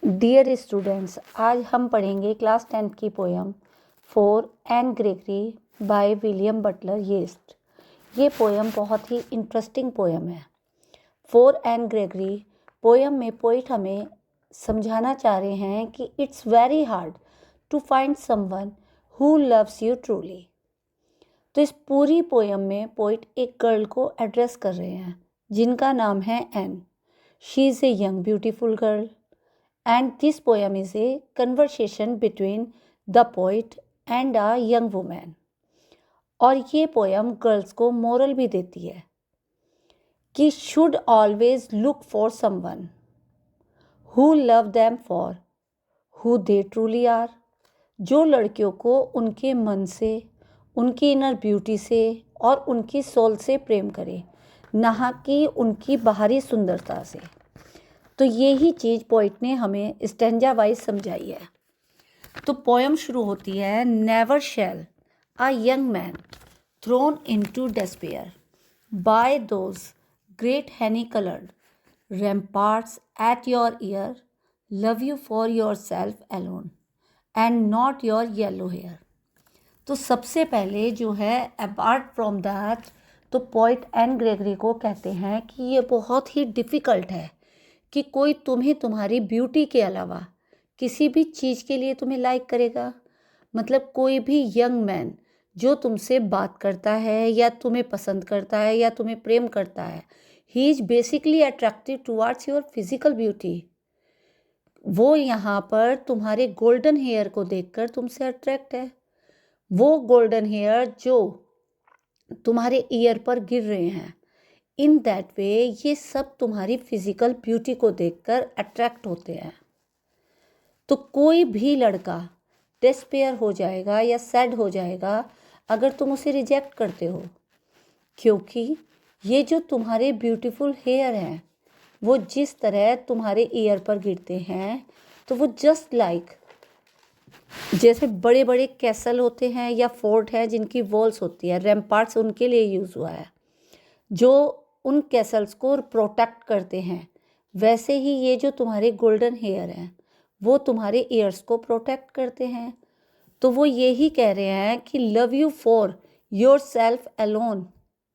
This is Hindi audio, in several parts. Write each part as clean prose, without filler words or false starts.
डियर स्टूडेंट्स, आज हम पढ़ेंगे क्लास 10th की poem for Anne Gregory by William Butler येस्ट। ये पोएम बहुत ही इंटरेस्टिंग पोएम है। फॉर एन ग्रेगरी पोएम में पोइट हमें समझाना चाह रहे हैं कि it's very hard to find someone who loves you truly. तो इस पूरी पोएम में पोइट एक गर्ल को एड्रेस कर रहे हैं जिनका नाम है Anne. She is a young beautiful girl and this poem is a conversation between the poet and a young woman। और ये पोएम गर्ल्स को मोरल भी देती है कि should always look for someone who love them for who they truly are। जो लड़कियों को उनके मन से, उनकी इनर ब्यूटी से और उनकी सोल से प्रेम करे, ना कि उनकी बाहरी सुंदरता से। तो यही चीज़ पोइट ने हमें स्टैंजा वाइज समझाई है। तो पोएम शुरू होती है, never shall a young man thrown into despair by those great honey coloured ramparts at your ear love you for yourself alone and not your yellow hair. तो सबसे पहले जो है, अपार्ट फ्रॉम दैट, तो पोइट एन ग्रेगरी को कहते हैं कि ये बहुत ही डिफ़िकल्ट है कि कोई तुम्हें तुम्हारी ब्यूटी के अलावा किसी भी चीज़ के लिए तुम्हें लाइक करेगा। मतलब कोई भी यंग मैन जो तुमसे बात करता है या तुम्हें पसंद करता है या तुम्हें प्रेम करता है, he is basically attractive towards your physical beauty. वो यहाँ पर तुम्हारे गोल्डन हेयर को देखकर तुमसे अट्रैक्ट है। वो गोल्डन हेयर जो तुम्हारे ईयर पर गिर रहे हैं, इन दैट वे ये सब तुम्हारी फिजिकल ब्यूटी को देखकर अट्रैक्ट होते हैं। तो कोई भी लड़का डिस्पेयर हो जाएगा या सैड हो जाएगा अगर तुम उसे रिजेक्ट करते हो, क्योंकि ये जो तुम्हारे ब्यूटीफुल हेयर हैं वो जिस तरह तुम्हारे ईयर पर गिरते हैं, तो वो जस्ट लाइक जैसे बड़े बड़े कैसल होते हैं या फोर्ट है जिनकी वॉल्स होती है, रैम्पार्ट्स उनके लिए यूज़ हुआ है, जो उन कैसल्स को प्रोटेक्ट करते हैं, वैसे ही ये जो तुम्हारे गोल्डन हेयर हैं वो तुम्हारे ईयर्स को प्रोटेक्ट करते हैं। तो वो यही कह रहे हैं कि love you for yourself alone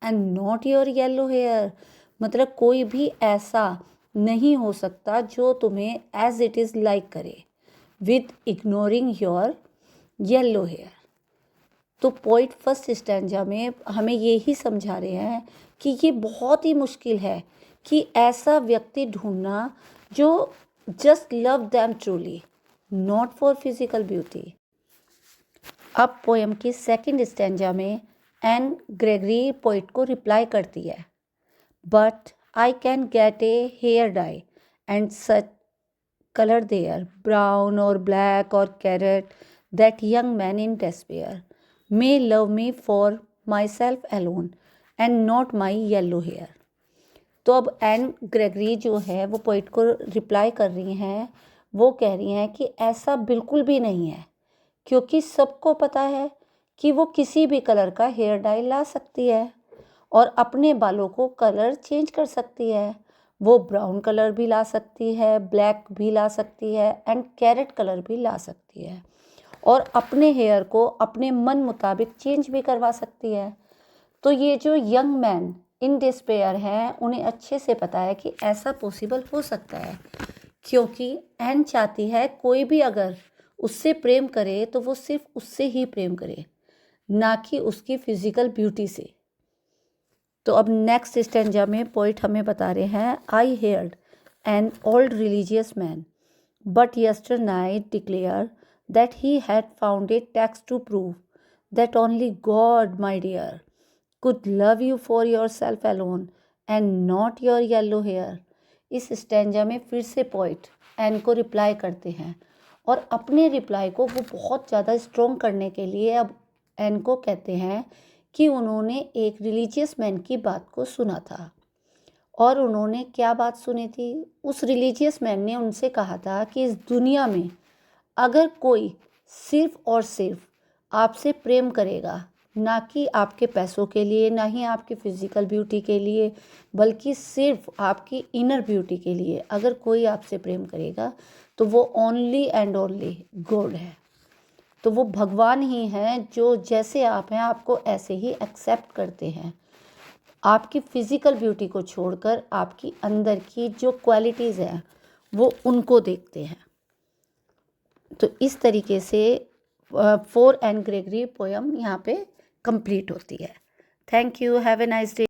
and not your yellow hair. मतलब कोई भी ऐसा नहीं हो सकता जो तुम्हें एज इट इज़ लाइक करे with ignoring your yellow hair. तो पोइट फर्स्ट स्टैंजा में हमें यही समझा रहे हैं कि ये बहुत ही मुश्किल है कि ऐसा व्यक्ति ढूंढना जो just love them truly, not for physical beauty. अब पोएम की सेकंड स्टैंजा में एन ग्रेगरी पोइट को रिप्लाई करती है, but I can get a hair dye and such colour there brown और ब्लैक और carrot that young man in despair may love me for myself alone and not my yellow hair। तो अब एन ग्रेगरी जो है वो पोइट को रिप्लाई कर रही हैं। वो कह रही हैं कि ऐसा बिल्कुल भी नहीं है, क्योंकि सबको पता है कि वो किसी भी कलर का हेयर डाई ला सकती है और अपने बालों को कलर चेंज कर सकती है। वो ब्राउन कलर भी ला सकती है, ब्लैक भी ला सकती है एंड कैरेट कलर भी ला सकती है, और अपने हेयर को अपने मन मुताबिक चेंज भी करवा सकती है। तो ये जो यंग मैन इन डिस्पेयर हैं उन्हें अच्छे से पता है कि ऐसा पॉसिबल हो सकता है, क्योंकि एन चाहती है कोई भी अगर उससे प्रेम करे तो वो सिर्फ उससे ही प्रेम करे, ना कि उसकी फिजिकल ब्यूटी से। तो अब नेक्स्ट स्टैंजा में पोइट हमें बता रहे हैं, I heard an old religious man but yesternight declare that he had found a text to prove that only God, my dear, could love you for yourself alone and not your yellow hair। इस स्टैंजा में फिर से पोइट एन को रिप्लाई करते हैं और अपने रिप्लाई को वो बहुत ज़्यादा स्ट्रॉन्ग करने के लिए अब एन को कहते हैं कि उन्होंने एक रिलीजियस मैन की बात को सुना था। और उन्होंने क्या बात सुनी थी? उस रिलीजियस मैन ने उनसे कहा था कि इस दुनिया में अगर कोई सिर्फ और सिर्फ आपसे प्रेम करेगा, ना कि आपके पैसों के लिए, ना ही आपकी फिजिकल ब्यूटी के लिए, बल्कि सिर्फ आपकी इनर ब्यूटी के लिए। अगर कोई आपसे प्रेम करेगा तो वो ओनली एंड ओनली गॉड है, तो वो भगवान ही हैं जो जैसे आप हैं आपको ऐसे ही एक्सेप्ट करते हैं। आपकी फिजिकल ब्यूटी को छोड़कर आपकी अंदर की जो क्वालिटीज़ हैं वो उनको देखते हैं। तो इस तरीके से 4 एन ग्रेगरी पोयम यहाँ पे कंप्लीट होती है। Thank you, have a nice day.